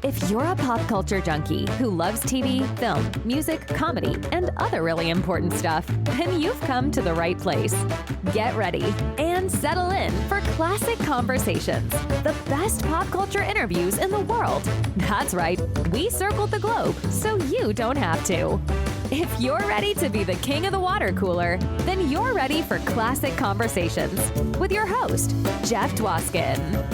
If you're a pop culture junkie who loves TV, film, music, comedy, and other really important stuff, then you've come to the right place. Get ready and settle in for Classic Conversations, the best pop culture interviews in the world. That's right, we circled the globe so you don't have to. If you're ready to be the king of the water cooler, then you're ready for Classic Conversations with your host, Jeff Dwoskin.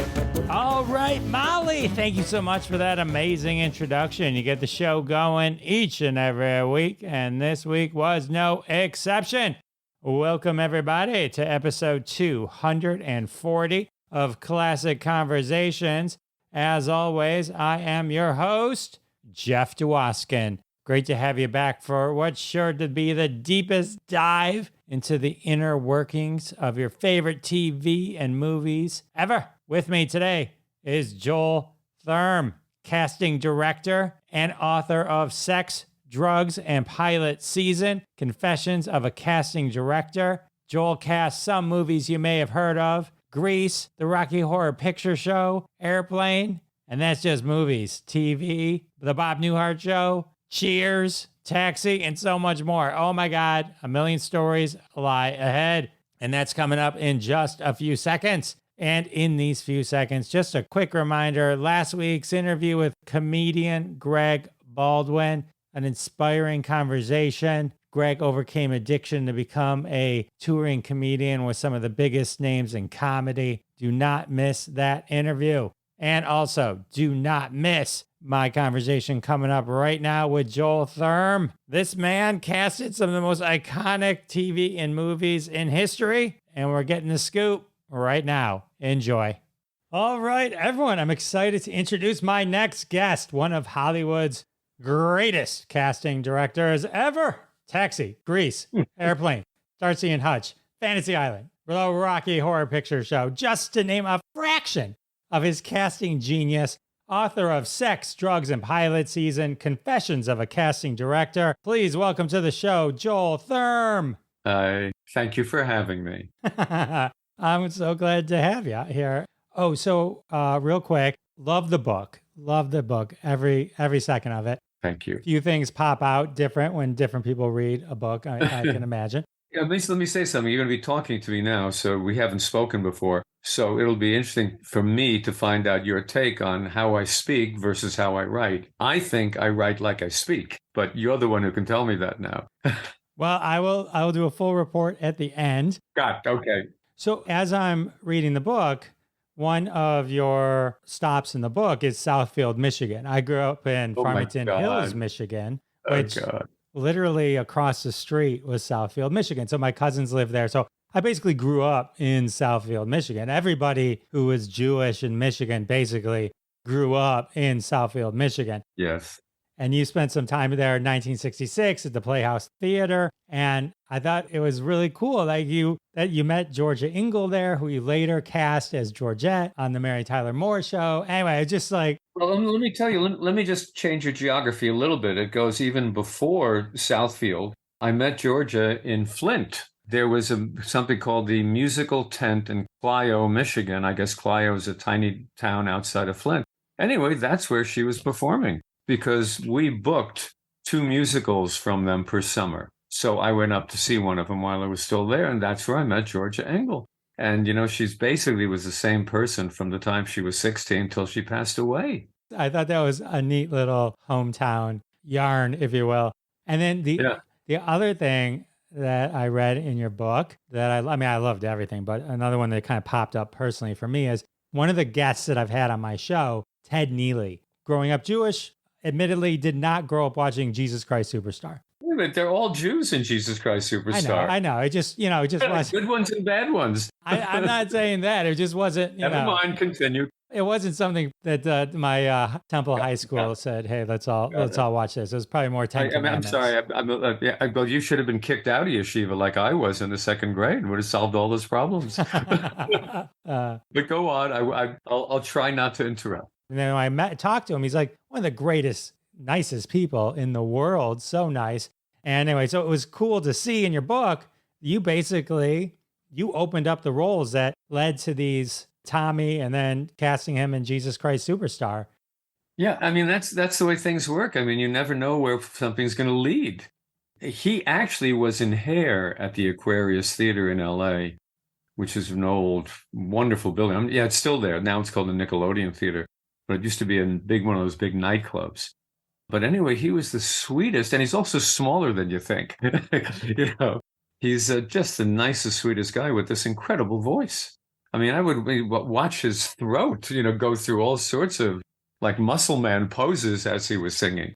All right, Molly, thank you so much for that amazing introduction. You get the show going each and every week, and this week was no exception. Welcome, everybody, to episode 240 of Classic Conversations. As always, I am your host, Jeff Dwoskin. Great to have you back for what's sure to be the deepest dive into the inner workings of your favorite TV and movies ever. With me today is Joel Thurm, casting director and author of Sex, Drugs, and Pilot Season, Confessions of a Casting Director. Joel cast some movies you may have heard of: Grease, The Rocky Horror Picture Show, Airplane, and that's just movies, TV, The Bob Newhart Show, Cheers, Taxi, and so much more. Oh my God, a million stories lie ahead. And that's coming up in just a few seconds. And in these few seconds, just a quick reminder, last week's interview with comedian Greg Baldwin, an inspiring conversation. Greg overcame addiction to become a touring comedian with some of the biggest names in comedy. Do not miss that interview. And also, do not miss my conversation coming up right now with Joel Thurm. This man casted some of the most iconic TV and movies in history, and we're getting the scoop right now. Enjoy. All right, everyone, I'm excited to introduce my next guest, one of Hollywood's greatest casting directors ever. Taxi, Grease, Airplane, Starsky and Hutch, Fantasy Island, The Rocky Horror Picture Show, just to name a fraction of his casting genius. Author of Sex, Drugs, and Pilot Season, Confessions of a Casting Director. Please welcome to the show, Joel Thurm. Thank you for having me. I'm so glad to have you here. Oh, so real quick, love the book. Love the book, every second of it. Thank you. A few things pop out different when different people read a book, I can imagine. Yeah, at least let me say something. You're going to be talking to me now, so we haven't spoken before. So it'll be interesting for me to find out your take on how I speak versus how I write. I think I write like I speak, but you're the one who can tell me that now. Well, I will do a full report at the end. Got it. Okay. So as I'm reading the book, one of your stops in the book is Southfield, Michigan. I grew up in Farmington Hills, Michigan, which literally across the street was Southfield, Michigan. So my cousins lived there. So I basically grew up in Southfield, Michigan. Everybody who was Jewish in Michigan basically grew up in Southfield, Michigan. Yes. And you spent some time there in 1966 at the Playhouse Theater. And I thought it was really cool that you met Georgia Engel there, who you later cast as Georgette on the Mary Tyler Moore Show. Anyway, it's just like... Well, let me tell you, let me just change your geography a little bit. It goes even before Southfield. I met Georgia in Flint. There was something called the Musical Tent in Clio, Michigan. I guess Clio is a tiny town outside of Flint. Anyway, that's where she was performing because we booked 2 musicals from them per summer. So I went up to see one of them while I was still there, and that's where I met Georgia Engel. And, she's basically was the same person from the time she was 16 till she passed away. I thought that was a neat little hometown yarn, if you will. And then the other thing that I read in your book that I loved everything, but another one that kind of popped up personally for me is one of the guests that I've had on my show, Ted Neeley. Growing up Jewish, admittedly did not grow up watching Jesus Christ Superstar. Wait a minute, they're all Jews in Jesus Christ Superstar. I know. It just wasn't. Good ones and bad ones. I'm not saying that. It just wasn't, Never mind, continue. It wasn't something that my Temple High School said, hey, let's all watch this. It was probably more Ten Commandments. I'm sorry. Well, you should have been kicked out of yeshiva like I was in the 2nd grade and would have solved all those problems. But go on. I'll try not to interrupt. And then when I talked to him, he's like one of the greatest, nicest people in the world. So nice. And anyway, so it was cool to see in your book, you opened up the roles that led to these Tommy and then casting him in Jesus Christ Superstar. Yeah, I mean that's the way things work. I mean, you never know where something's going to lead. He actually was in Hair at the Aquarius Theater in LA, which is an old, wonderful building. Yeah, it's still there. Now it's called the Nickelodeon Theater, but it used to be a big one of those big nightclubs. But anyway, he was the sweetest, and he's also smaller than you think. You know, he's just the nicest, sweetest guy with this incredible voice. I mean, I would watch his throat, go through all sorts of like muscle man poses as he was singing.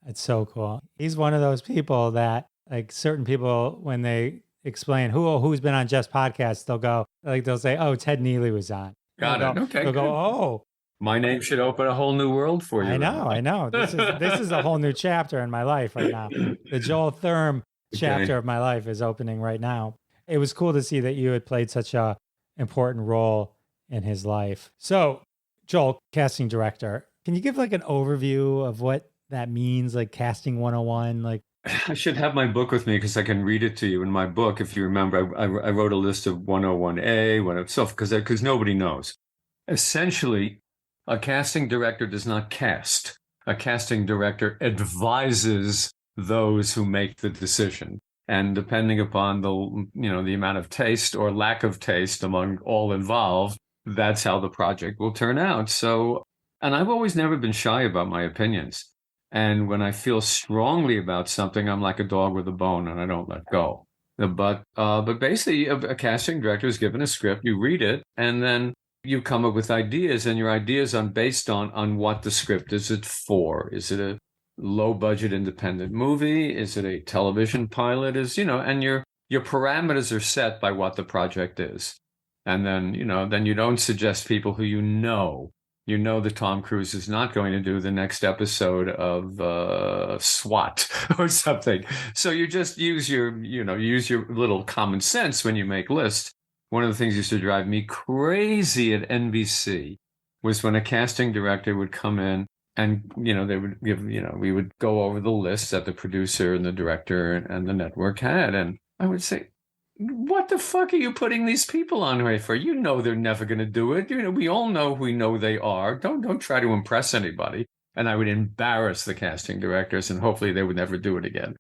It's so cool. He's one of those people that, like, certain people, when they explain who's been on Jeff's podcast, they'll say, "Oh, Ted Neeley was on." Got it. Okay. They'll go, "Oh, my name should open a whole new world for you." I know. This is a whole new chapter in my life right now. The Joel Thurm chapter of my life is opening right now. It was cool to see that you had played such a important role in his life. So, Joel, casting director, can you give like an overview of what that means, like casting 101? Like, I should have my book with me because I can read it to you. In my book, if you remember, I wrote a list of 101A, because nobody knows. Essentially, a casting director does not cast. A casting director advises those who make the decision. And depending upon the amount of taste or lack of taste among all involved, that's how the project will turn out. So, and I've always never been shy about my opinions. And when I feel strongly about something, I'm like a dog with a bone and I don't let go. But basically, a casting director is given a script, you read it, and then you come up with ideas, and your ideas are based on what the script is. It for? Is it a low budget independent movie? Is it a television pilot? And your parameters are set by what the project is. And then you don't suggest people who that Tom Cruise is not going to do the next episode of SWAT or something. So you just use your little common sense when you make lists. One of the things that used to drive me crazy at NBC was when a casting director would come in and, they would give, we would go over the list that the producer and the director and the network had. And I would say, what the fuck are you putting these people on here for? They're never going to do it. We all know who they are. Don't try to impress anybody. And I would embarrass the casting directors, and hopefully they would never do it again.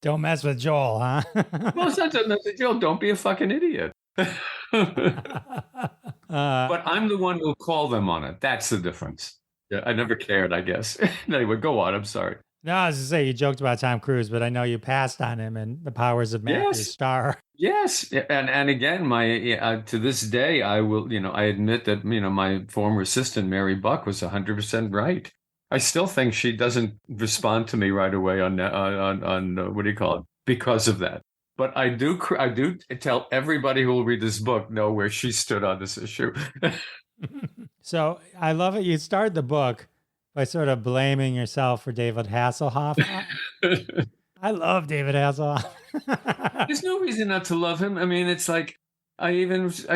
Don't mess with Joel, huh? Well, it's not Joel. Don't be a fucking idiot. But I'm the one who'll call them on it. That's the difference. Yeah, I never cared, I guess. Anyway, go on. I'm sorry. No, I was to say, you joked about Tom Cruise, but I know you passed on him and the powers of Matthew Starr. Yes. And again, to this day, I will, I admit that, my former assistant, Mary Buck, was 100% right. I still think she doesn't respond to me right away on what do you call it? Because of that. But I do tell everybody who will read this book know where she stood on this issue. So I love it. You started the book by sort of blaming yourself for David Hasselhoff. I love David Hasselhoff. There's no reason not to love him. I mean, it's like, I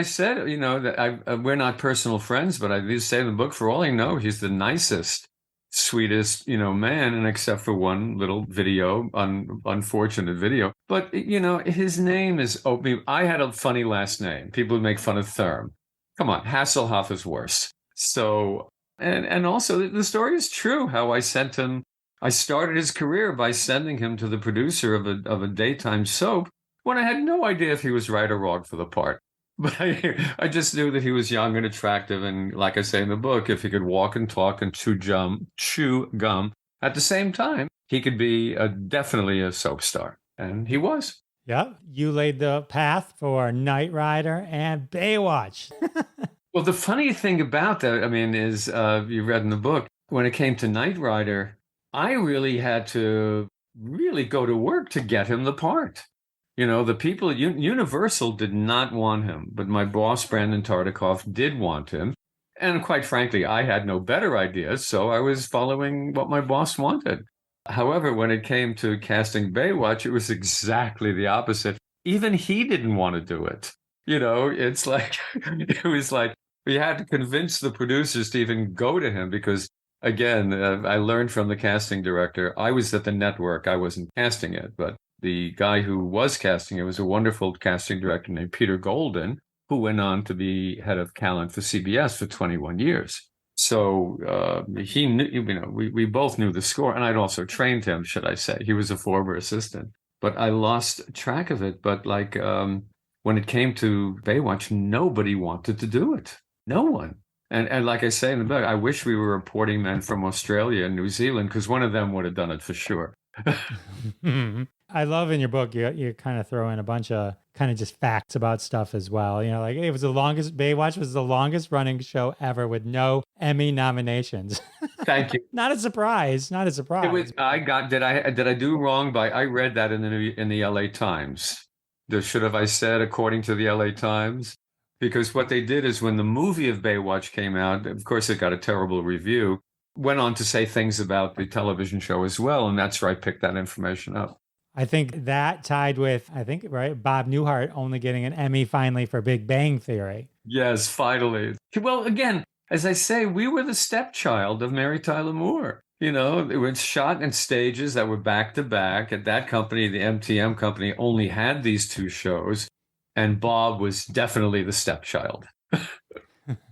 said, that we're not personal friends, but I do say in the book, for all I know, he's the nicest, sweetest, man, and except for one little video, unfortunate video. But, his name is, I had a funny last name. People would make fun of Thurm. Come on, Hasselhoff is worse. So, and also the story is true, how I sent him, I started his career by sending him to the producer of a daytime soap when I had no idea if he was right or wrong for the part. But I just knew that he was young and attractive. And like I say in the book, if he could walk and talk and chew gum at the same time, he could be definitely a soap star. And he was. Yeah. You laid the path for Knight Rider and Baywatch. Well, the funny thing about that, is you read in the book, when it came to Knight Rider, I really had to go to work to get him the part. The people at Universal did not want him, but my boss, Brandon Tartikoff, did want him. And quite frankly, I had no better ideas, so I was following what my boss wanted. However, when it came to casting Baywatch, it was exactly the opposite. Even he didn't want to do it. It's like, it was like, we had to convince the producers to even go to him because, again, I learned from the casting director. I was at the network. I wasn't casting it, but the guy who was casting it was a wonderful casting director named Peter Golden, who went on to be head of talent for CBS for 21 years. So he knew, we both knew the score, and I'd also trained him, should I say. He was a former assistant, but I lost track of it. But like when it came to Baywatch, nobody wanted to do it. No one. And like I say in the book, I wish we were reporting men from Australia and New Zealand, because one of them would have done it for sure. I love in your book, you kind of throw in a bunch of kind of just facts about stuff as well. Like it was Baywatch was the longest running show ever with no Emmy nominations. Thank you. Not a surprise. Not a surprise. It was, did I do wrong by, I read that in the LA Times. Should have I said according to the LA Times? Because what they did is when the movie of Baywatch came out, of course it got a terrible review, went on to say things about the television show as well. And that's where I picked that information up. I think that tied with, right, Bob Newhart only getting an Emmy finally for Big Bang Theory. Yes, finally. Well, again, as I say, we were the stepchild of Mary Tyler Moore. It was shot in stages that were back to back. At that company, the MTM company, only had these two shows. And Bob was definitely the stepchild.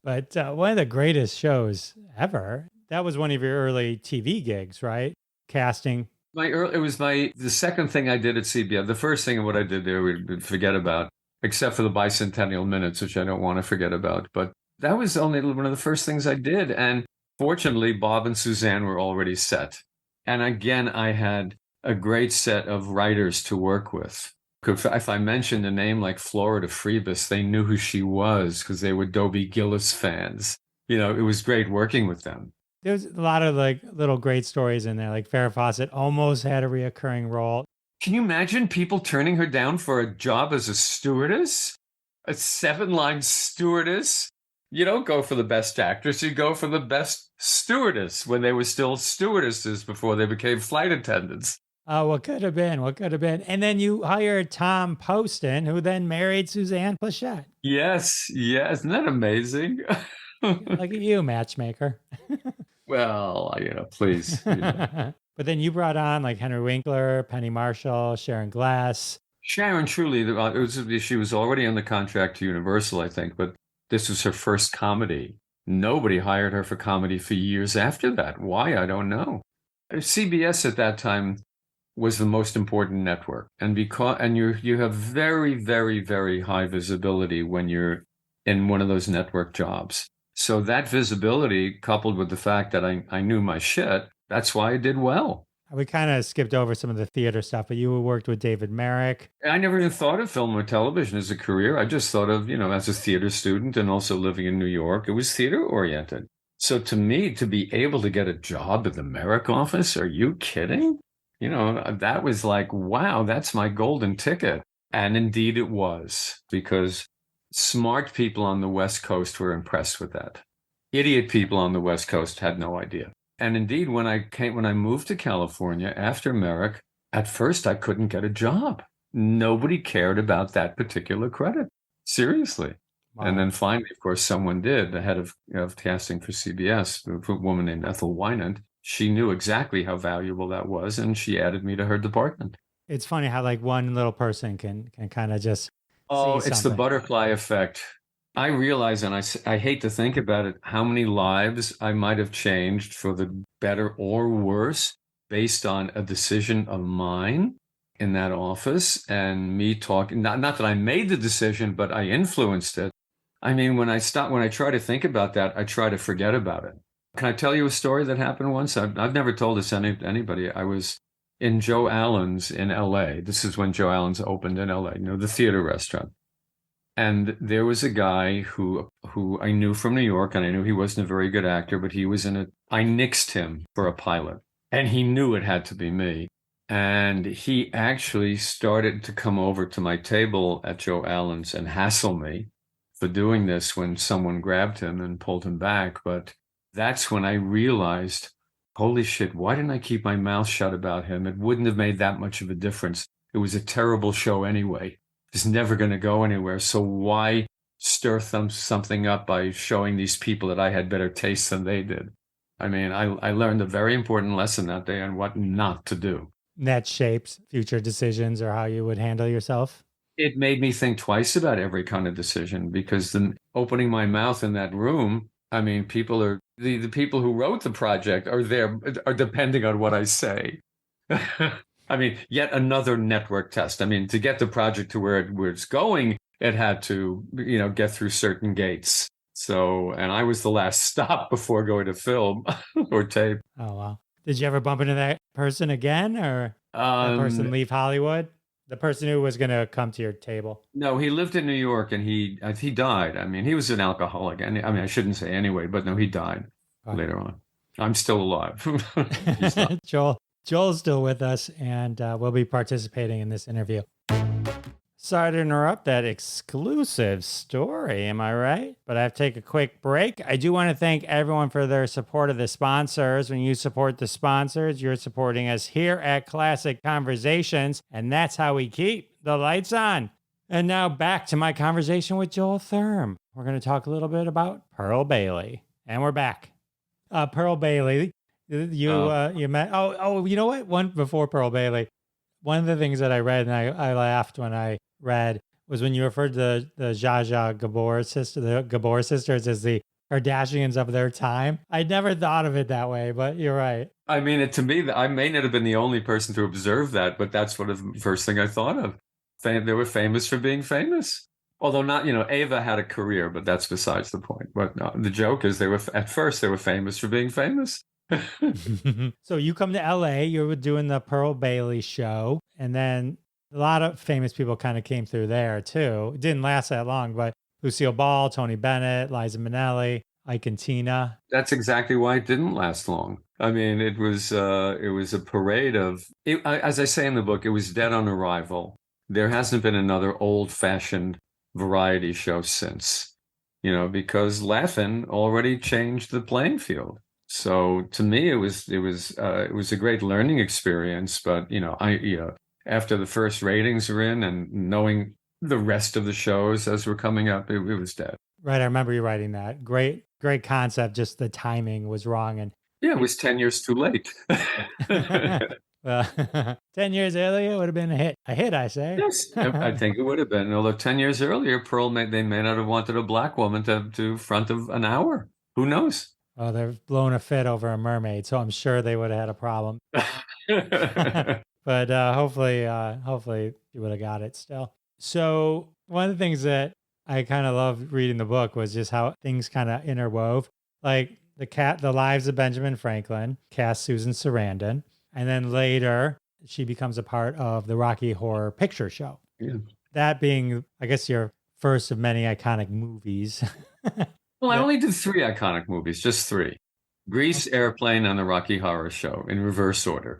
But one of the greatest shows ever. That was one of your early TV gigs, right? Casting. It was the second thing I did at CBS. The first thing what I did there we forget about, except for the bicentennial minutes, which I don't want to forget about. But that was only one of the first things I did. And fortunately, Bob and Suzanne were already set. And again, I had a great set of writers to work with. If I mentioned a name like Florida Freebus, they knew who she was because they were Dobie Gillis fans. It was great working with them. There's a lot of like little great stories in there. Like Farrah Fawcett almost had a reoccurring role. Can you imagine people turning her down for a job as a stewardess? A 7-line stewardess? You don't go for the best actress, you go for the best stewardess when they were still stewardesses before they became flight attendants. Oh, what could have been? What could have been? And then you hired Tom Poston, who then married Suzanne Pleshette. Yes. Isn't that amazing? Look at you, matchmaker. Well, please. But then you brought on like Henry Winkler, Penny Marshall, Sharon Glass. Sharon truly, she was already on the contract to Universal, I think, but this was her first comedy. Nobody hired her for comedy for years after that. Why? I don't know. CBS at that time was the most important network. And you have very, very, very high visibility when you're in one of those network jobs. So that visibility, coupled with the fact that I knew my shit, that's why I did well. We kind of skipped over some of the theater stuff, but you worked with David Merrick. I never even thought of film or television as a career. I just thought of, as a theater student and also living in New York, it was theater oriented. So to me, to be able to get a job at the Merrick office, are you kidding? That was like, wow, that's my golden ticket. And indeed it was, because smart people on the West Coast were impressed with that. Idiot people on the West Coast had no idea. And indeed, when I moved to California after Merrick, at first I couldn't get a job. Nobody cared about that particular credit. Seriously. Wow. And then finally, of course, someone did. The head of casting for CBS, a woman named Ethel Wynant. She knew exactly how valuable that was, and she added me to her department. It's funny how like one little person can kind of just it's the butterfly effect. I realize, and I hate to think about it, how many lives I might have changed for the better or worse based on a decision of mine in that office and me talking. Not that I made the decision, but I influenced it. I mean, when I try to think about that, I try to forget about it. Can I tell you a story that happened once? I've never told this to anybody. I was in Joe Allen's in LA. This is when Joe Allen's opened in LA, the theater restaurant. And there was a guy who I knew from New York, and I knew he wasn't a very good actor, but he was I nixed him for a pilot, and he knew it had to be me. And he actually started to come over to my table at Joe Allen's and hassle me for doing this when someone grabbed him and pulled him back. But that's when I realized, holy shit, why didn't I keep my mouth shut about him? It wouldn't have made that much of a difference. It was a terrible show anyway. It's never going to go anywhere. So why stir something up by showing these people that I had better taste than they did? I mean, I learned a very important lesson that day on what not to do. That shapes future decisions or how you would handle yourself? It made me think twice about every kind of decision, because opening my mouth in that room, I mean, people are The people who wrote the project are depending on what I say. I mean, yet another network test. I mean, to get the project to where it's going, it had to, get through certain gates. So, and I was the last stop before going to film or tape. Oh, wow. Did you ever bump into that person again, or that person leave Hollywood? The person who was going to come to your table? No, he lived in New York and he died. I mean, he was an alcoholic. I mean, I shouldn't say anyway, but no, he died later on. I'm still alive. He's not. Joel's still with us, and we'll be participating in this interview. Sorry to interrupt that exclusive story, am I right? But I have to take a quick break. I do want to thank everyone for their support of the sponsors. When you support the sponsors, you're supporting us here at Classic Conversations, and that's how we keep the lights on. And now back to my conversation with Joel Thurm. We're going to talk a little bit about Pearl Bailey. And we're back. Pearl Bailey, you met. Oh, you know what? One before Pearl Bailey, one of the things that I read and I laughed when I read was when you referred to the Zsa Zsa Gabor sisters as the Kardashians of their time. I'd never thought of it that way, but you're right. I mean, to me, I may not have been the only person to observe that, but that's what the first thing I thought of. They were famous for being famous. Although not, Ava had a career, but that's besides the point. But no, the joke is at first they were famous for being famous. So you come to LA, you were doing the Pearl Bailey show, and then a lot of famous people kind of came through there too. It didn't last that long, but Lucille Ball, Tony Bennett, Liza Minnelli, Ike and Tina. That's exactly why it didn't last long. I mean, it was a parade of, as I say in the book, it was dead on arrival. There hasn't been another old-fashioned variety show since, because Laugh-In already changed the playing field. So to me, it was a great learning experience. But after the first ratings were in and knowing the rest of the shows as were coming up, it was dead. Right, I remember you writing that. Great concept. Just the timing was wrong, and it was 10 years too late. 10 years earlier, it would have been a hit. A hit, I say. Yes, I think it would have been. Although 10 years earlier, they may not have wanted a black woman to front of an hour. Who knows? Oh, they're blowing a fit over a mermaid, so I'm sure they would have had a problem. But hopefully you would have got it still. So one of the things that I kind of loved reading the book was just how things kind of interwove. Like the lives of Benjamin Franklin cast Susan Sarandon. And then later, she becomes a part of the Rocky Horror Picture Show. Yeah. That being, I guess, your first of many iconic movies. Well, I only did 3 iconic movies, just 3. Grease, Airplane, and the Rocky Horror Show in reverse order.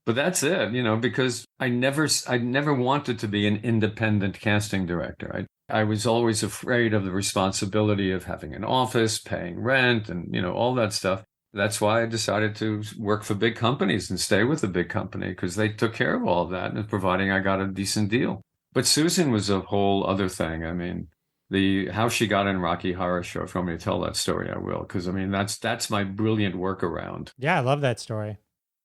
But that's it, because I never wanted to be an independent casting director. I was always afraid of the responsibility of having an office, paying rent, and, all that stuff. That's why I decided to work for big companies and stay with a big company, because they took care of all of that, and providing I got a decent deal. But Susan was a whole other thing. I mean, how she got in Rocky Horror Show. If you want me to tell that story, I will, because I mean that's my brilliant workaround. Yeah, I love that story.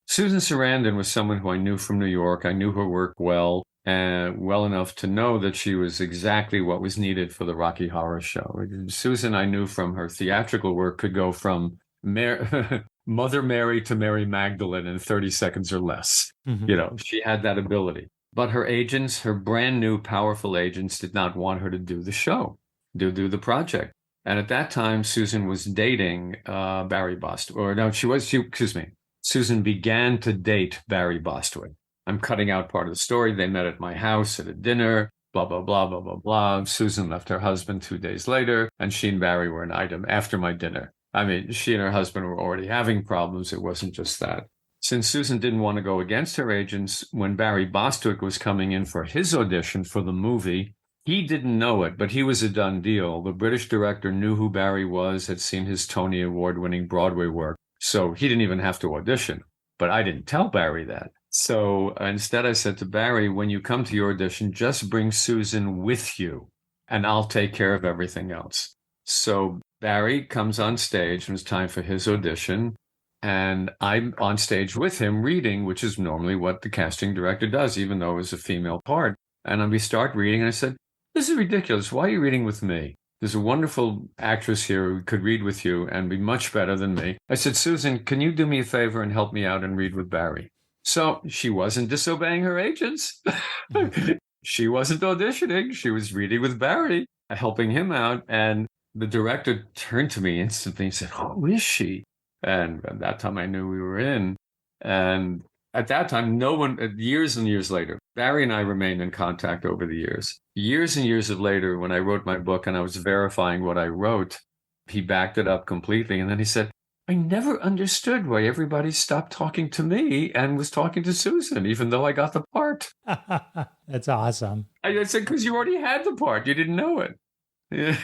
Susan Sarandon was someone who I knew from New York. I knew her work well, and well enough to know that she was exactly what was needed for the Rocky Horror Show. Susan, I knew from her theatrical work, could go from Mother Mary to Mary Magdalene in 30 seconds or less. Mm-hmm. She had that ability. But her agents, her brand new powerful agents, did not want her to do the show, do the project. And at that time, Susan was dating Barry Bostwick. Susan began to date Barry Bostwick. I'm cutting out part of the story. They met at my house at a dinner, blah, blah, blah, blah, blah, blah. Susan left her husband 2 days later, and she and Barry were an item after my dinner. I mean, she and her husband were already having problems. It wasn't just that. Since Susan didn't want to go against her agents, when Barry Bostwick was coming in for his audition for the movie, he didn't know it, but he was a done deal. The British director knew who Barry was, had seen his Tony Award-winning Broadway work, so he didn't even have to audition. But I didn't tell Barry that. So instead I said to Barry, when you come to your audition, just bring Susan with you, and I'll take care of everything else. So Barry comes on stage, and it's time for his audition. And I'm on stage with him reading, which is normally what the casting director does, even though it was a female part. And we start reading, and I said, this is ridiculous. Why are you reading with me? there's a wonderful actress here who could read with you and be much better than me. I said, Susan, can you do me a favor and help me out and read with Barry? So she wasn't disobeying her agents. She wasn't auditioning. She was reading with Barry, helping him out. And the director turned to me instantly and said, who is she? And at that time, I knew we were in. And at that time, no one, years and years later, Barry and I remained in contact over the years. Years and years of later, when I wrote my book and I was verifying what I wrote, he backed it up completely. And then he said, I never understood why everybody stopped talking to me and was talking to Susan, even though I got the part. That's awesome. I said, because you already had the part. You didn't know it. Yeah.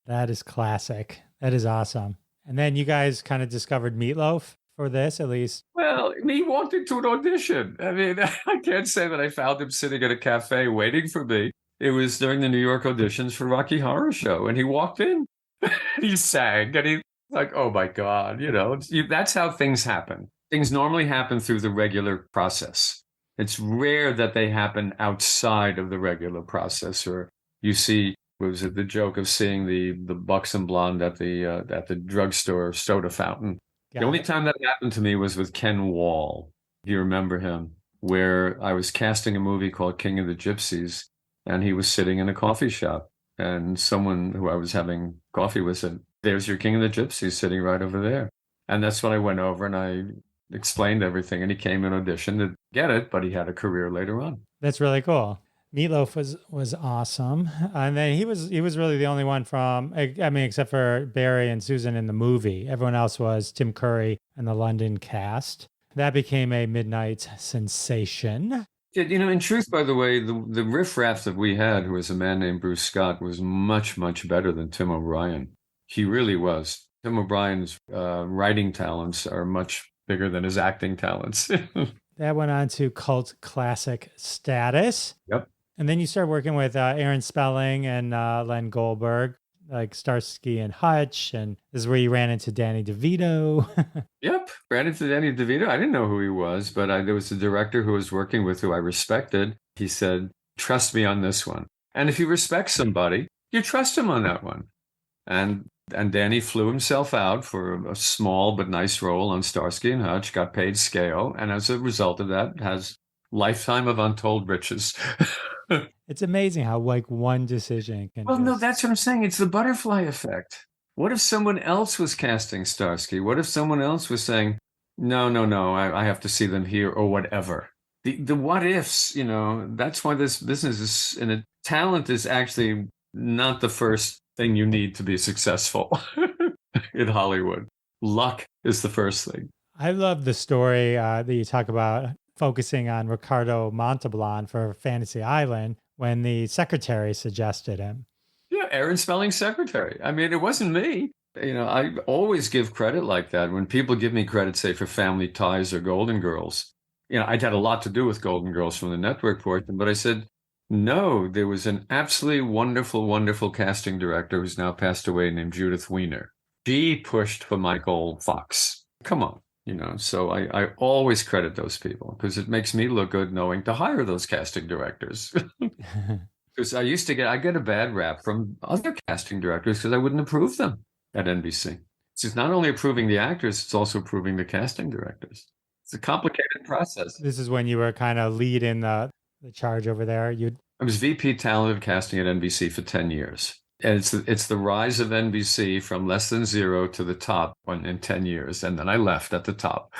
That is classic. That is awesome. And then you guys kind of discovered Meatloaf for this, at least. Well, he walked into an audition. I mean, I can't say that I found him sitting at a cafe waiting for me. It was during the New York auditions for Rocky Horror Show. And he walked in. He sang. And he like, oh, my God. That's how things happen. Things normally happen through the regular process. It's rare that they happen outside of the regular process. Or you see, was it the joke of seeing the buxom blonde at the drugstore soda fountain? The only time that happened to me was with Ken Wall. Do you remember him? Where I was casting a movie called King of the Gypsies, and he was sitting in a coffee shop, and someone who I was having coffee with said, there's your King of the Gypsies sitting right over there. And that's when I went over and I explained everything, and he came and auditioned to get it, but he had a career later on. That's really cool. Meatloaf was awesome. And then he was really the only one from, I mean, except for Barry and Susan in the movie. Everyone else was Tim Curry and the London cast. That became a midnight sensation. In truth, by the way, the riffraff that we had, who was a man named Bruce Scott, was much, much better than Tim O'Brien. He really was. Tim O'Brien's writing talents are much bigger than his acting talents. That went on to cult classic status. Yep. And then you started working with Aaron Spelling and Len Goldberg, like Starsky and Hutch. And this is where you ran into Danny DeVito. Yep. Ran into Danny DeVito. I didn't know who he was, but there was a director who I was working with who I respected. He said, trust me on this one. And if you respect somebody, you trust him on that one. And Danny flew himself out for a small but nice role on Starsky and Hutch, got paid scale. And as a result of that, has lifetime of untold riches. It's amazing how one decision can. Well, no, that's what I'm saying. It's the butterfly effect. What if someone else was casting Starsky? What if someone else was saying, no, I have to see them here or whatever? The what ifs, that's why this business is, and talent is actually not the first thing you need to be successful in Hollywood. Luck is the first thing. I love the story that you talk about, focusing on Ricardo Montalbán for Fantasy Island when the secretary suggested him. Yeah, Aaron Spelling's secretary. I mean, it wasn't me. I always give credit like that. When people give me credit, say, for Family Ties or Golden Girls, I'd had a lot to do with Golden Girls from the network portion, but I said, no, there was an absolutely wonderful, wonderful casting director who's now passed away named Judith Weiner. She pushed for Michael Fox. Come on. So I always credit those people because it makes me look good knowing to hire those casting directors. Because I get a bad rap from other casting directors because I wouldn't approve them at NBC. It's not only approving the actors, it's also approving the casting directors. It's a complicated process. This is when you were kind of leading the charge over there. I was VP Talent of Casting at NBC for 10 years. And it's the rise of NBC from less than zero to the top in 10 years. And then I left at the top.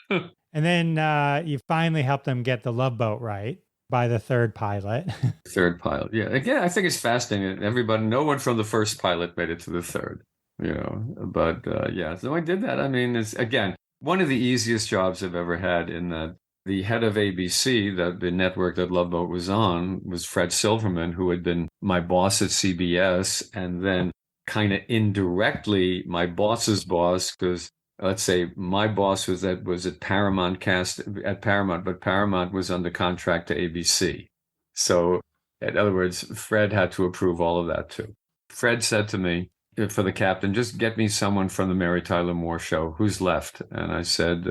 And then you finally helped them get the Love Boat right by the third pilot. Third pilot. Yeah. Again, I think it's fascinating. No one from the first pilot made it to the third, but yeah, so I did that. I mean, it's again, one of the easiest jobs I've ever had in that. The head of ABC, the network that Love Boat was on, was Fred Silverman, who had been my boss at CBS, and then kind of indirectly my boss's boss, because let's say my boss was at Paramount at Paramount, but Paramount was under contract to ABC. So in other words, Fred had to approve all of that too. Fred said to me, for the captain, just get me someone from the Mary Tyler Moore Show. Who's left? And I said,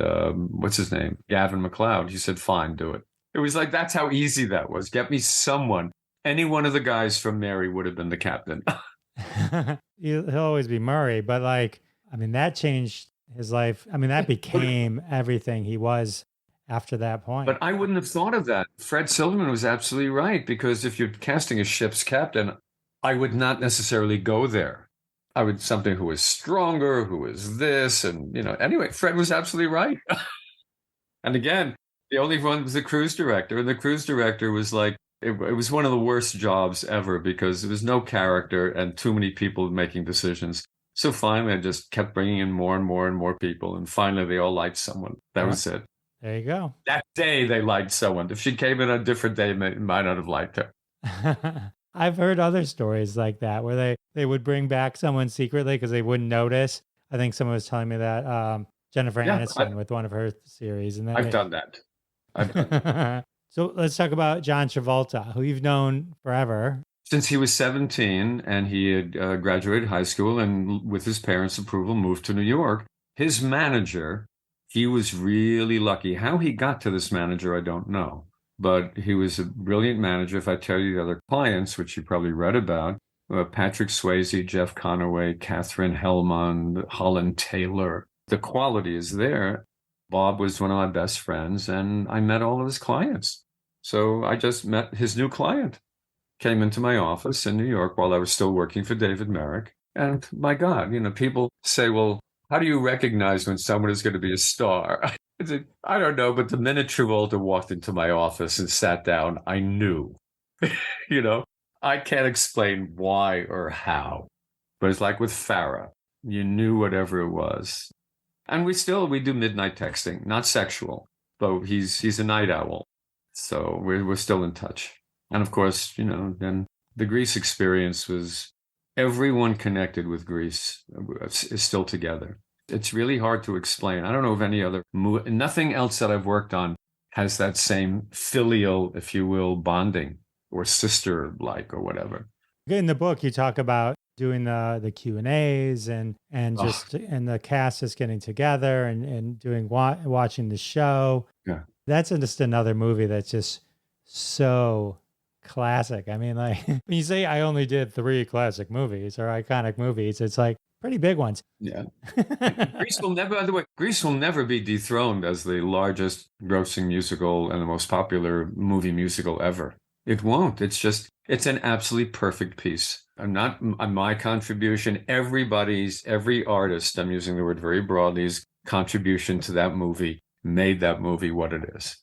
what's his name? Gavin MacLeod. He said, fine, do it. It was like, that's how easy that was. Get me someone. Any one of the guys from Mary would have been the captain. He'll always be Murray, but like, I mean, that changed his life. I mean, that became everything he was after that point. But I wouldn't have thought of that. Fred Silverman was absolutely right, because if you're casting a ship's captain, I would not necessarily go there. I would something who was stronger, who was this, and Anyway, Fred was absolutely right. And again, the only one was the cruise director, and the cruise director was like, it was one of the worst jobs ever because there was no character and too many people making decisions. So finally, I just kept bringing in more and more and more people, and finally, they all liked someone. That was it. There you go. That day, they liked someone. If she came in on a different day, they might not have liked her. I've heard other stories like that where they would bring back someone secretly because they wouldn't notice. I think someone was telling me that Jennifer Aniston with one of her series. And then I've done that. So let's talk about John Travolta, who you've known forever. Since he was 17 and he had graduated high school and with his parents' approval moved to New York. His manager, he was really lucky. How he got to this manager, I don't know. But he was a brilliant manager. If I tell you the other clients, which you probably read about, Patrick Swayze, Jeff Conaway, Catherine Hellman, Holland Taylor, the quality is there. Bob was one of my best friends, and I met all of his clients. So I just met his new client, came into my office in New York while I was still working for David Merrick. And my God, people say, well, how do you recognize when someone is going to be a star? I don't know, but the minute Travolta walked into my office and sat down, I knew. I can't explain why or how, but it's like with Farrah. You knew whatever it was. And we do midnight texting, not sexual, but he's a night owl. So we're still in touch. And of course, then the Grease experience was everyone connected with Grease is still together. It's really hard to explain. I don't know of any other nothing else that I've worked on has that same filial, if you will, bonding or sister-like or whatever. In the book, you talk about doing the Q&As and just and the cast is getting together and doing watching the show. Yeah, that's just another movie that's just so classic. I mean, like when you say I only did 3 classic movies or iconic movies, it's like pretty big ones. Yeah. Grease will never, by the way, Grease will never be dethroned as the largest grossing musical and the most popular movie musical ever. It won't. It's an absolutely perfect piece. My contribution, every artist, I'm using the word very broadly, contribution to that movie made that movie what it is.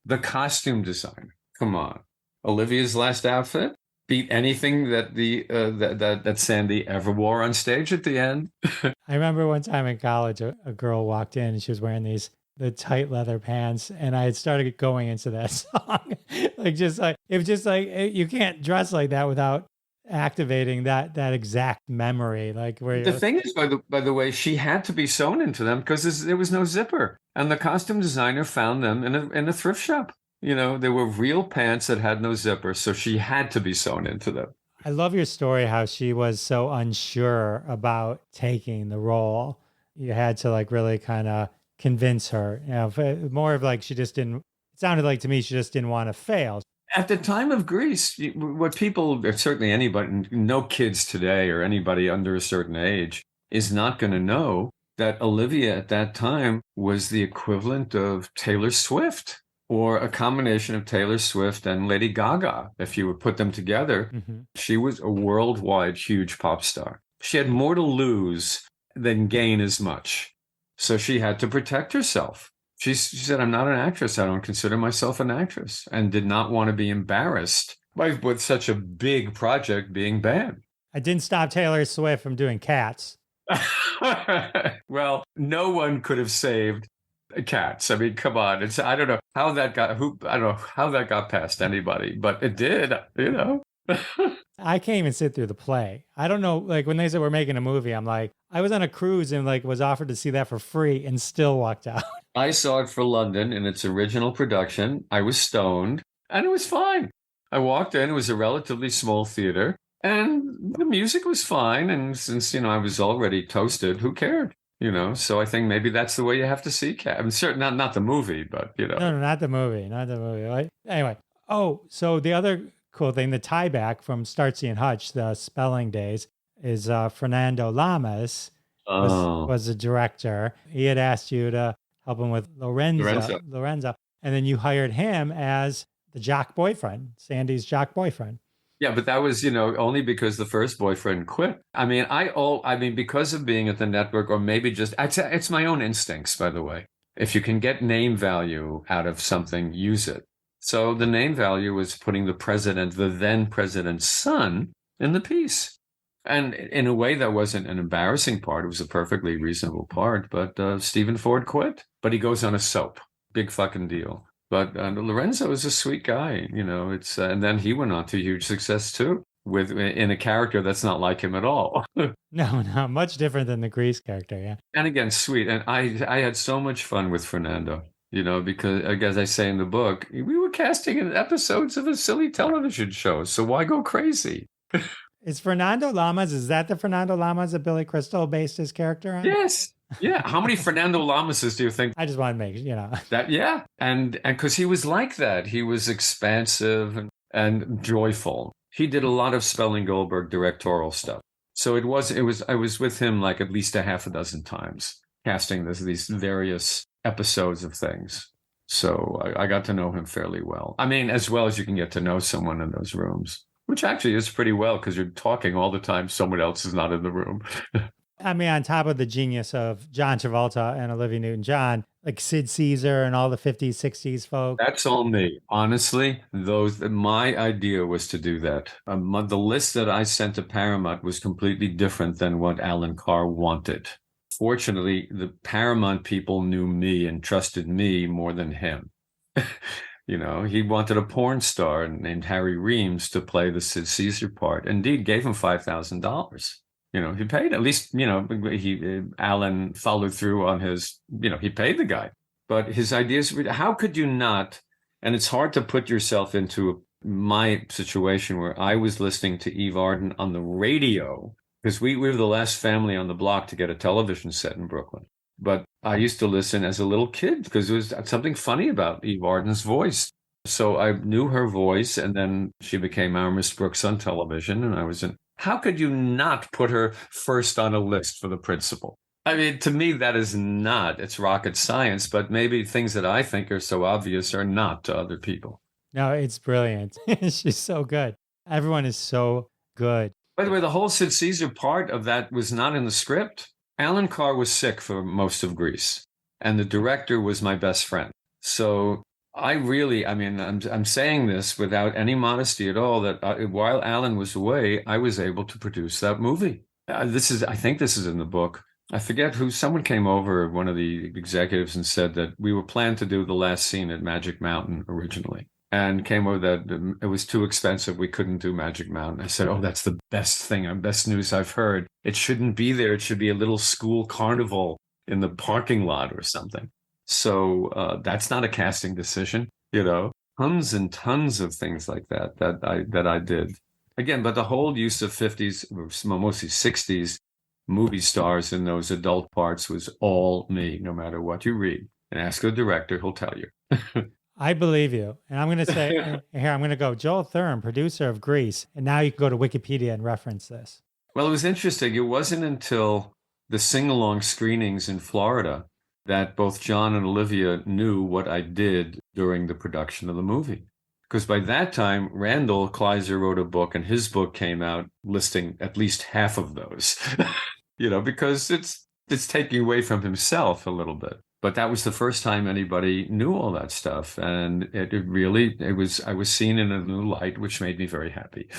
The costume design, come on. Olivia's last outfit beat anything that that Sandy ever wore on stage at the end. I remember one time in college, a girl walked in and she was wearing the tight leather pants, and I had started going into that song. You can't dress like that without activating that exact memory. Like where the thing is, by the way, she had to be sewn into them because there was no zipper, and the costume designer found them in a thrift shop. They were real pants that had no zipper, so she had to be sewn into them. I love your story, how she was so unsure about taking the role. You had to really kind of convince her, more of like she just didn't, it sounded like to me she just didn't want to fail. At the time of Grease, what people, certainly anybody, no kids today or anybody under a certain age is not going to know that Olivia at that time was the equivalent of Taylor Swift, or a combination of Taylor Swift and Lady Gaga. If you would put them together, She was a worldwide huge pop star. She had more to lose than gain as much. So she had to protect herself. She said, I'm not an actress. I don't consider myself an actress, and did not want to be embarrassed with such a big project being banned. I didn't stop Taylor Swift from doing Cats. Well, no one could have saved Cats. I mean, come on. I don't know how that got past anybody, but it did, I can't even sit through the play. I don't know, when they said we're making a movie, I'm like, I was on a cruise and was offered to see that for free and still walked out. I saw it for London in its original production. I was stoned and it was fine. I walked in, it was a relatively small theater, and the music was fine. And since, I was already toasted, who cared? So I think maybe that's the way you have to see Cat. I'm certain not the movie, but No, not the movie, Anyway. Oh, so the other cool thing, the tie back from Starsky and Hutch, the spelling days, is Fernando Lamas Oh, was the director. He had asked you to help him with Lorenzo, and then you hired him as the jock boyfriend, Sandy's jock boyfriend. yeah, but that was, only because the first boyfriend quit. I mean, because of being at the network, or maybe just, it's my own instincts, by the way. If you can get name value out of something, use it. So the name value was putting the then president's son in the piece. And in a way, that wasn't an embarrassing part. It was a perfectly reasonable part. But Stephen Ford quit. But he goes on a soap. Big fucking deal. But Lorenzo is a sweet guy. It's and then he went on to huge success too, in a character that's not like him at all. No, much different than the Grease character. Yeah. And again, sweet. And I had so much fun with Fernando. Because as I say in the book, we were casting in episodes of a silly television show. So why go crazy? Is Fernando Lamas, is that the Fernando Lamas that Billy Crystal based his character on? Yes. Yeah. How many Fernando Lamases do you think? I just want to make, That, yeah. And because he was like that. He was expansive and joyful. He did a lot of Spelling-Goldberg directorial stuff. So I was with him like at least a half a dozen times, casting these various episodes of things. So I got to know him fairly well. I mean, as well as you can get to know someone in those rooms, which actually is pretty well because you're talking all the time. Someone else is not in the room. I mean, on top of the genius of John Travolta and Olivia Newton-John, like Sid Caesar and all the 50s, 60s folk. That's all me. Honestly, my idea was to do that. The list that I sent to Paramount was completely different than what Alan Carr wanted. Fortunately, the Paramount people knew me and trusted me more than him. He wanted a porn star named Harry Reams to play the Sid Caesar part. Indeed, gave him $5,000. He paid at least, Alan followed through on his, he paid the guy. But his ideas, how could you not? And it's hard to put yourself into my situation where I was listening to Eve Arden on the radio, because we were the last family on the block to get a television set in Brooklyn. But I used to listen as a little kid because there was something funny about Eve Arden's voice. So I knew her voice, and then she became our Miss Brooks on television, and I was in. How could you not put her first on a list for the principal? I mean, to me, it's rocket science, but maybe things that I think are so obvious are not to other people. No, it's brilliant. She's so good. Everyone is so good. By the way, the whole Sid Caesar part of that was not in the script. Alan Carr was sick for most of Grease, and the director was my best friend. So I'm saying this without any modesty at all, that while Alan was away, I was able to produce that movie. I think this is in the book. I forget someone came over, one of the executives, and said that we were planned to do the last scene at Magic Mountain originally, and came over that it was too expensive. We couldn't do Magic Mountain. I said, oh, that's the best news I've heard. It shouldn't be there. It should be a little school carnival in the parking lot or something. So that's not a casting decision, tons and tons of things like that I did. Again, but the whole use of 50s, mostly 60s movie stars in those adult parts was all me, no matter what you read. And ask the director, he'll tell you. I believe you. And I'm going to say, here, I'm going to go, Joel Thurm, producer of Grease. And now you can go to Wikipedia and reference this. Well, it was interesting. It wasn't until the sing-along screenings in Florida that both John and Olivia knew what I did during the production of the movie. Because by that time, Randall Kleiser wrote a book, and his book came out listing at least half of those, because it's taking away from himself a little bit. But that was the first time anybody knew all that stuff. And I was seen in a new light, which made me very happy.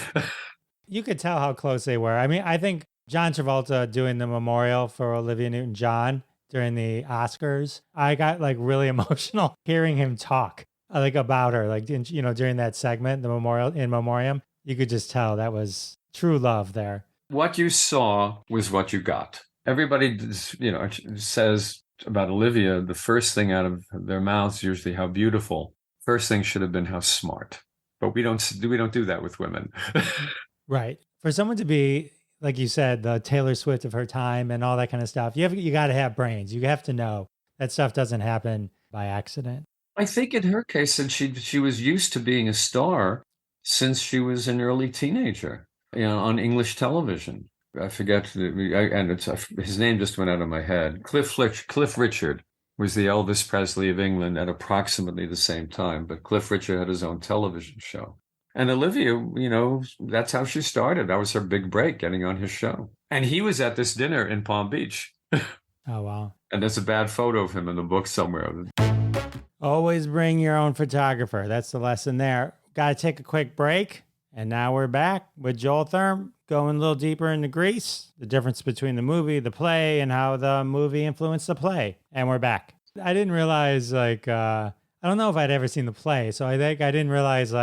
You could tell how close they were. I mean, I think John Travolta doing the memorial for Olivia Newton-John during the Oscars, I got really emotional hearing him talk about her, during that segment, the memorial in memoriam. You could just tell that was true love there. What you saw was what you got. Everybody, says about Olivia, the first thing out of their mouths usually how beautiful. First thing should have been how smart. But we don't do that with women. Right. For someone to be, like you said, the Taylor Swift of her time and all that kind of stuff, you got to have brains. You have to know that stuff doesn't happen by accident. I think in her case, and she was used to being a star since she was an early teenager, on English television. I forget, and his name just went out of my head. Cliff Richard was the Elvis Presley of England at approximately the same time, but Cliff Richard had his own television show. And Olivia, that's how she started. That was her big break, getting on his show. And he was at this dinner in Palm Beach. Oh, wow. And there's a bad photo of him in the book somewhere. Always bring your own photographer. That's the lesson there. Got to take a quick break. And now we're back with Joel Thurm, going a little deeper into Grease, the difference between the movie, the play, and how the movie influenced the play. And we're back. I didn't realize, I don't know if I'd ever seen the play. So I think I didn't realize,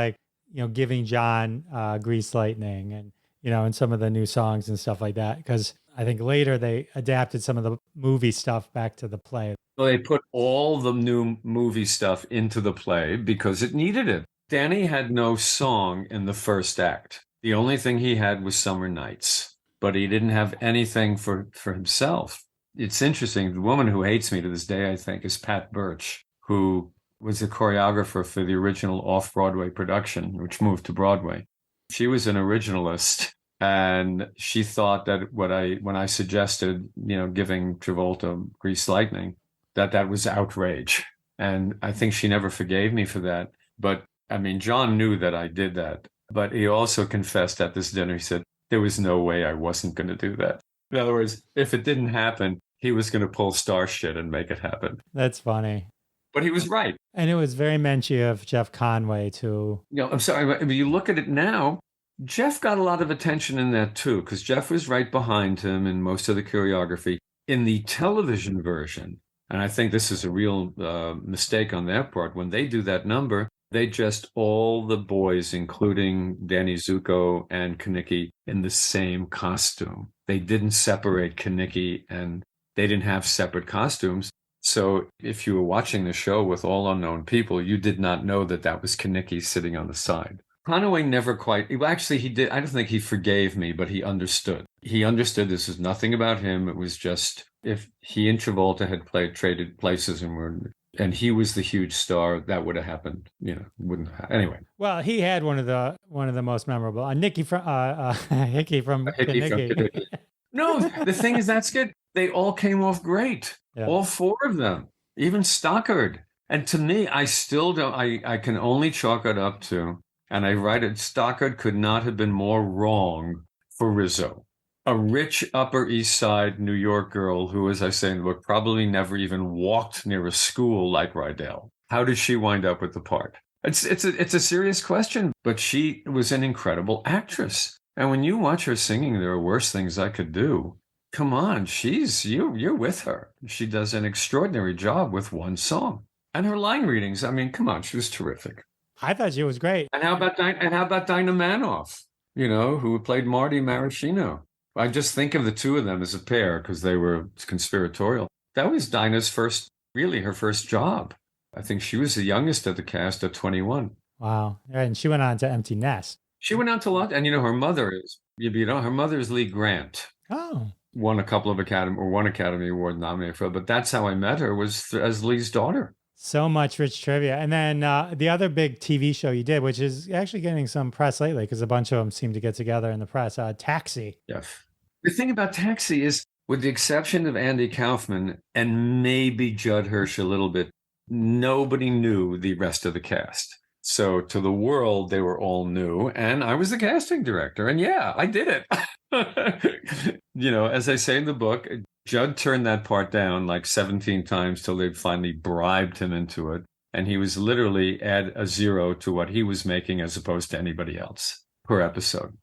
giving John Grease Lightning and, and some of the new songs and stuff like that. Because I think later they adapted some of the movie stuff back to the play. Well, they put all the new movie stuff into the play because it needed it. Danny had no song in the first act. The only thing he had was Summer Nights, but he didn't have anything for himself. It's interesting. The woman who hates me to this day, I think, is Pat Birch, who was the choreographer for the original off-Broadway production, which moved to Broadway. She was an originalist, and she thought that when I suggested, giving Travolta Grease Lightning, that was outrage. And I think she never forgave me for that. But I mean, John knew that I did that, but he also confessed at this dinner. He said, there was no way I wasn't going to do that. In other words, if it didn't happen, he was going to pull star shit and make it happen. That's funny. But he was right. And it was very Menchie of Jeff Conaway, too. I'm sorry, but you look at it now, Jeff got a lot of attention in that, too, because Jeff was right behind him in most of the choreography. In the television version, and I think this is a real mistake on their part, when they do that number, they dressed all the boys, including Danny Zuko and Kenickie, in the same costume. They didn't separate Kenickie, and they didn't have separate costumes. So if you were watching the show with all unknown people, you did not know that was Kenickie sitting on the side. Conaway never quite, actually he did, I don't think he forgave me, but he understood. He understood this was nothing about him. It was just, if he and Travolta had traded places and he was the huge star, that would have happened. Wouldn't have. Anyway. Well, he had one of the most memorable. Hickey from Kenickie. No, the thing is, that's good. They all came off great. Yeah. All four of them, even Stockard. And to me, I still don't. I can only chalk it up to, and I write it. Stockard could not have been more wrong for Rizzo. A rich Upper East Side New York girl who, as I say in the book, probably never even walked near a school like Rydell. How did she wind up with the part? It's a serious question, but she was an incredible actress. And when you watch her singing There Are Worse Things I Could Do, come on, you're with her. She does an extraordinary job with one song. And her line readings, I mean, come on, she was terrific. I thought she was great. And how about Dinah Manoff, who played Marty Maraschino? I just think of the two of them as a pair because they were conspiratorial. That was Dinah's her first job. I think she was the youngest of the cast at 21. Wow. And she went on to Empty Nest. She went on to a lot. And her mother is, her mother is Lee Grant. Oh. Won one Academy Award nominated for her. But that's how I met her, was as Lee's daughter. So much rich trivia. And then the other big TV show you did, which is actually getting some press lately because a bunch of them seem to get together in the press, Taxi. Yes. The thing about Taxi is, with the exception of Andy Kaufman and maybe Judd Hirsch a little bit, nobody knew the rest of the cast. So to the world, they were all new. And I was the casting director. And yeah, I did it. As I say in the book, Judd turned that part down like 17 times till they finally bribed him into it. And he was literally add a zero to what he was making as opposed to anybody else per episode.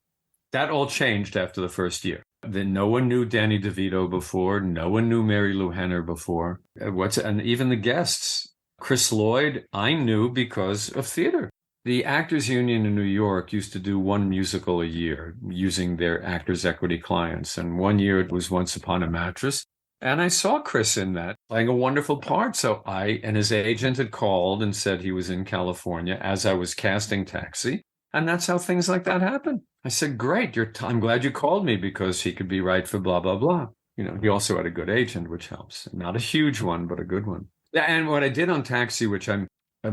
That all changed after the first year. Then no one knew Danny DeVito before. No one knew Mary Lou Henner before. And even the guests, Chris Lloyd, I knew because of theater. The Actors Union in New York used to do one musical a year using their Actors Equity clients. And one year it was Once Upon a Mattress. And I saw Chris in that, playing a wonderful part. So I and his agent had called and said he was in California as I was casting Taxi. And that's how things like that happen. I said, great, I'm glad you called me because he could be right for blah, blah, blah. He also had a good agent, which helps. Not a huge one, but a good one. And what I did on Taxi, which I'm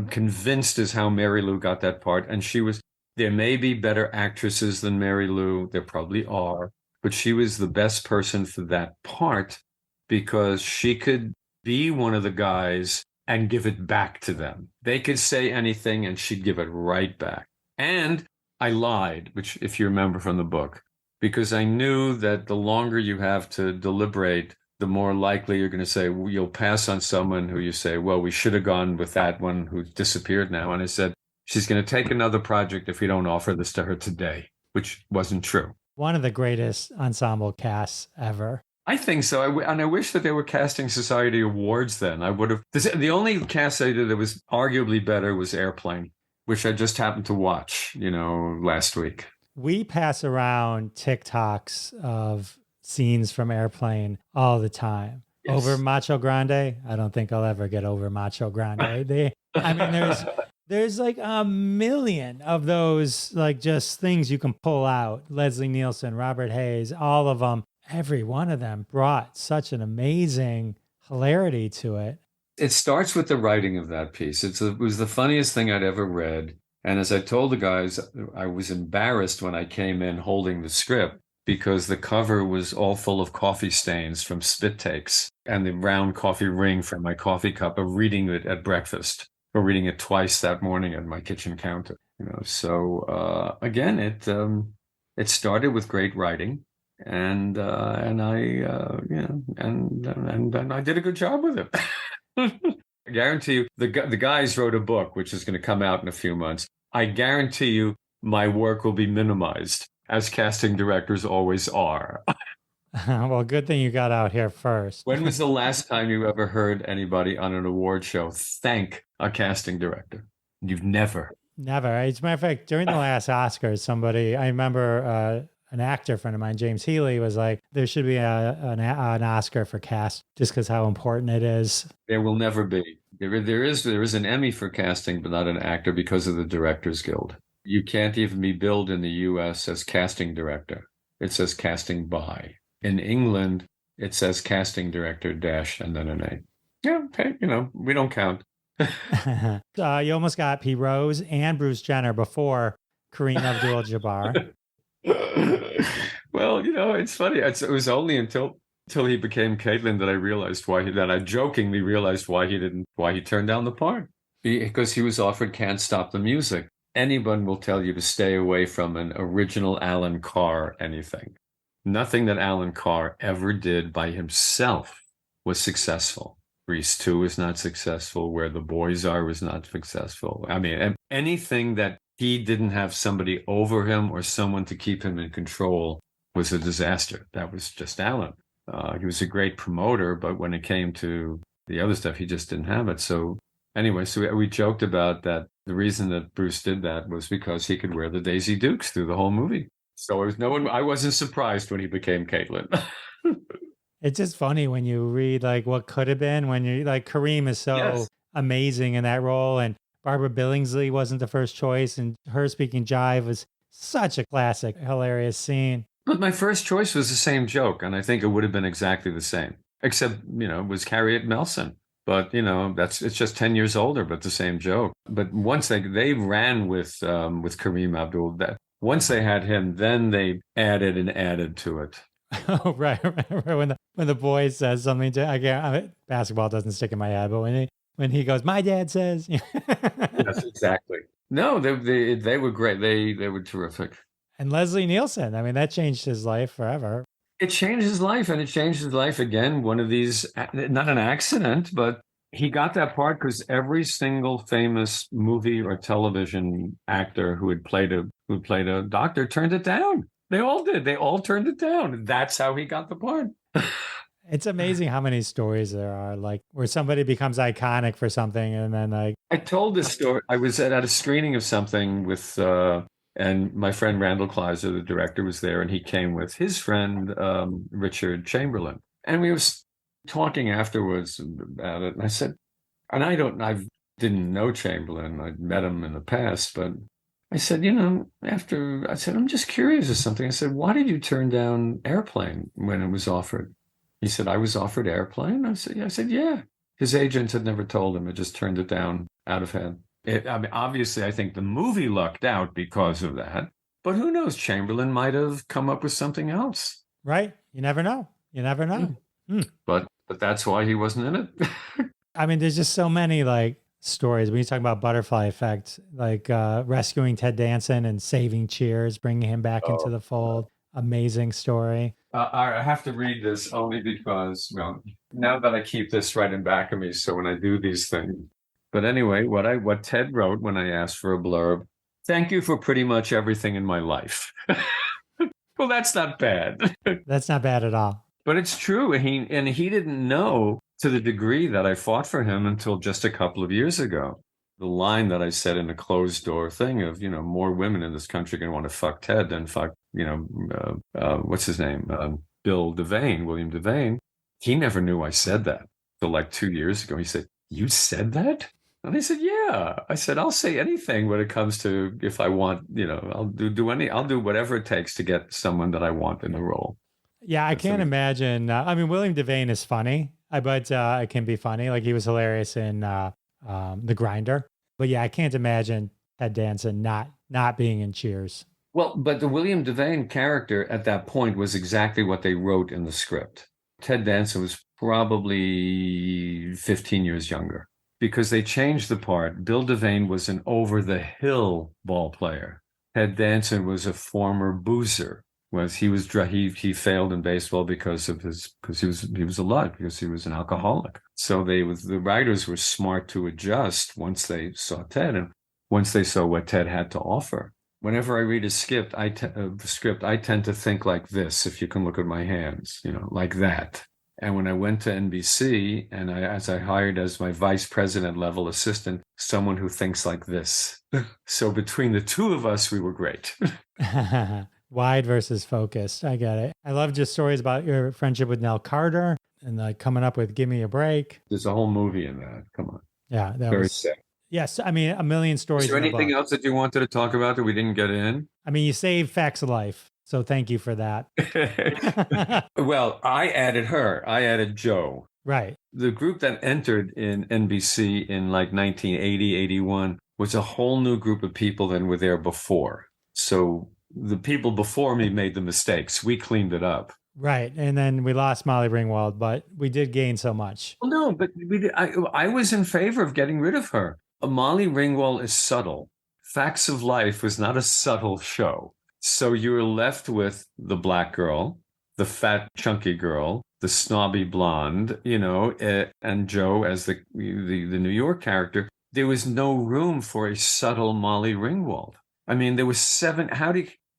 convinced is how Mary Lou got that part. And there may be better actresses than Mary Lou. There probably are. but she was the best person for that part because she could be one of the guys and give it back to them. They could say anything and she'd give it right back. And I lied, which if you remember from the book, because I knew that the longer you have to deliberate, the more likely you're going to say, you'll pass on someone who you say, well, we should have gone with that one who disappeared now. And I said, she's going to take another project if we don't offer this to her today, which wasn't true. One of the greatest ensemble casts ever. I think so. And I wish that they were casting society awards then. I would have. The only cast I did that was arguably better was Airplane, which I just happened to watch, last week. We pass around TikToks of scenes from Airplane all the time. Yes. Over Macho Grande, I don't think I'll ever get over Macho Grande. There's like a million of those, like just things you can pull out. Leslie Nielsen, Robert Hayes, all of them. Every one of them brought such an amazing hilarity to it. It starts with the writing of that piece. It was the funniest thing I'd ever read. And as I told the guys, I was embarrassed when I came in holding the script because the cover was all full of coffee stains from spit takes and the round coffee ring from my coffee cup of reading it at breakfast or reading it twice that morning at my kitchen counter. So again, it started with great writing. And I did a good job with it. I guarantee you, the guys wrote a book, which is going to come out in a few months. I guarantee you my work will be minimized, as casting directors always are. Well, good thing you got out here first. When was the last time you ever heard anybody on an award show thank a casting director? You've never. Never. As a matter of fact, during the last Oscars, I remember an actor friend of mine, James Healy, was like, there should be an Oscar for cast just because how important it is. There will never be. There is an Emmy for casting, but not an actor because of the Directors Guild. You can't even be billed in the U.S. as casting director. It says casting by. In England, it says casting director dash and then an A. Yeah, okay, we don't count. You almost got P. Rose and Bruce Jenner before Kareem Abdul-Jabbar. Well, it's funny. It was only until he became Caitlin that I jokingly realized why he turned down the part. Because he was offered Can't Stop the Music. Anyone will tell you to stay away from an original Alan Carr anything. Nothing that Alan Carr ever did by himself was successful. Grease 2 was not successful. Where the Boys Are was not successful. I mean, anything that he didn't have somebody over him or someone to keep him in control was a disaster. That was just Alan. He was a great promoter, but when it came to the other stuff, he just didn't have it. So anyway, we joked about that. The reason that Bruce did that was because he could wear the Daisy Dukes through the whole movie. So I wasn't surprised when he became Caitlin. It's just funny when you read like what could have been when you're like Kareem is so amazing in that role. And Barbara Billingsley wasn't the first choice, and her speaking jive was such a classic, hilarious scene. But my first choice was the same joke, and I think it would have been exactly the same, except, it was Harriet Melson. But, it's just 10 years older, but the same joke. But once they ran with Kareem Abdul, once they had him, then they added to it. Oh, right. When the boy says something basketball doesn't stick in my head, but when he goes, my dad says. Yes, exactly. No, they were great. They were terrific. And Leslie Nielsen, I mean, that changed his life forever. It changed his life, and it changed his life again. One of these, not an accident, but he got that part because every single famous movie or television actor who had played a doctor turned it down. They all did. They all turned it down. That's how he got the part. It's amazing how many stories there are, like where somebody becomes iconic for something, and then like I told this story. I was at a screening of something with. And my friend Randall Kleiser, the director, was there, and he came with his friend, Richard Chamberlain. And we were talking afterwards about it. And I said, and I didn't know Chamberlain. I'd met him in the past, but I said, I'm just curious or something. I said, why did you turn down Airplane when it was offered? He said, I was offered Airplane. I said, yeah. His agent had never told him. It just turned it down out of hand. Obviously, I think the movie lucked out because of that. But who knows? Chamberlain might have come up with something else. Right. You never know. You never know. But that's why he wasn't in it. I mean, there's just so many like stories when you talk about butterfly effect, like rescuing Ted Danson and saving Cheers, bringing him back into the fold. Amazing story. I have to read this only because, well, now that I keep this right in back of me, so when I do these things. But anyway, what Ted wrote when I asked for a blurb, thank you for pretty much everything in my life. Well, that's not bad. That's not bad at all. But it's true. He didn't know to the degree that I fought for him until just a couple of years ago. The line that I said in a closed door thing of, more women in this country are going to want to fuck Ted than fuck, what's his name? William Devane. He never knew I said that till like 2 years ago. He said, you said that? And I said, yeah. I said, I'll say anything when it comes to if I want, I'll do whatever it takes to get someone that I want in the role. Yeah, I can't imagine. I mean, William Devane is funny, but it can be funny. Like he was hilarious in The Grinder. But yeah, I can't imagine Ted Danson not being in Cheers. Well, but the William Devane character at that point was exactly what they wrote in the script. Ted Danson was probably 15 years younger because they changed the part. Bill Devane was an over-the-hill ball player. Ted Danson was a former boozer. He failed in baseball because he was a lug, because he was an alcoholic. So the writers were smart to adjust once they saw Ted and once they saw what Ted had to offer. Whenever I read a script, I tend to think like this. If you can look at my hands, like that. And when I went to NBC and I hired as my vice president level assistant, someone who thinks like this. So between the two of us, we were great. Wide versus focused. I get it. I loved your stories about your friendship with Nell Carter and like coming up with Give Me a Break. There's a whole movie in that. Come on. Yeah. That Very was sick. Yes. I mean, a million stories. Is there anything else that you wanted to talk about that we didn't get in? I mean, you saved Facts of Life. So thank you for that. Well, I added her. I added Joe. Right. The group that entered in NBC in like 1980, 81 was a whole new group of people than were there before. So the people before me made the mistakes. We cleaned it up. Right. And then we lost Molly Ringwald, but we did gain so much. Well, no, but I was in favor of getting rid of her. Molly Ringwald is subtle. Facts of Life was not a subtle show. So you're left with the black girl, the fat, chunky girl, the snobby blonde, and Joe as the New York character. There was no room for a subtle Molly Ringwald. I mean, there was 7.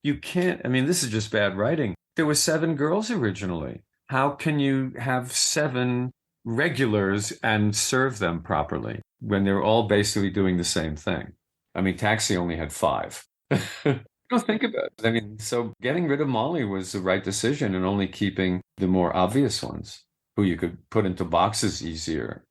This is just bad writing. There were 7 girls originally. How can you have 7 regulars and serve them properly when they're all basically doing the same thing? I mean, Taxi only had 5. Don't think about it. I mean, so getting rid of Molly was the right decision and only keeping the more obvious ones who you could put into boxes easier.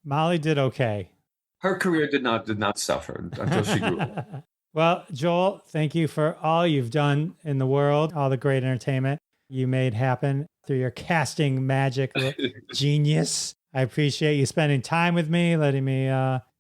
Molly did okay. Her career did not suffer until she grew up. Well, Joel, thank you for all you've done in the world, all the great entertainment you made happen through your casting magic genius. I appreciate you spending time with me, letting me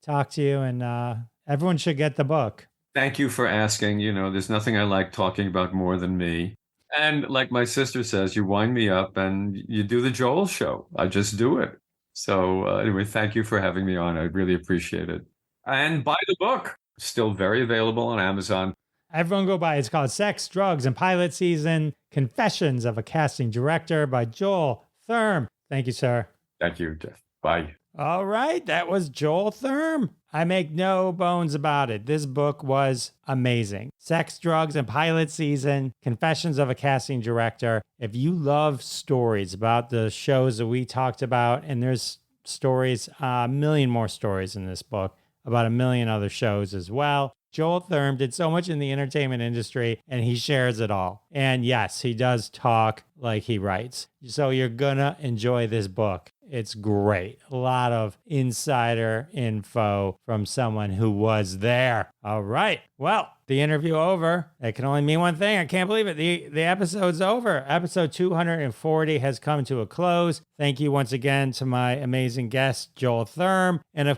talk to you, and everyone should get the book. Thank you for asking. There's nothing I like talking about more than me. And like my sister says, you wind me up and you do the Joel show. I just do it. So anyway, thank you for having me on. I really appreciate it. And buy the book. Still very available on Amazon. Everyone go buy it. It's called Sex, Drugs, and Pilot Season, Confessions of a Casting Director by Joel Thurm. Thank you, sir. Thank you, Jeff. Bye. All right. That was Joel Thurm. I make no bones about it. This book was amazing. Sex, Drugs, and Pilot Season, Confessions of a Casting Director. If you love stories about the shows that we talked about, and there's stories, a million more stories in this book about a million other shows as well. Joel Thurm did so much in the entertainment industry, and he shares it all. And yes, he does talk like he writes. So you're gonna enjoy this book. It's great. A lot of insider info from someone who was there. All right. Well, the interview over. It can only mean one thing. I can't believe it. The episode's over. Episode 240 has come to a close. Thank you once again to my amazing guest, Joel Thurm. And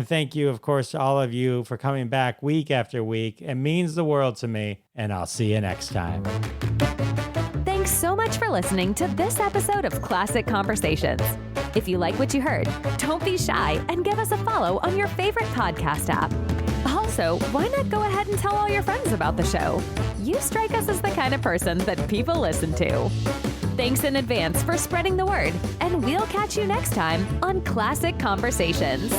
thank you, of course, to all of you for coming back week after week. It means the world to me. And I'll see you next time. Thanks so much for listening to this episode of Classic Conversations. If you like what you heard, don't be shy and give us a follow on your favorite podcast app. Also, why not go ahead and tell all your friends about the show? You strike us as the kind of person that people listen to. Thanks in advance for spreading the word, and we'll catch you next time on Classic Conversations.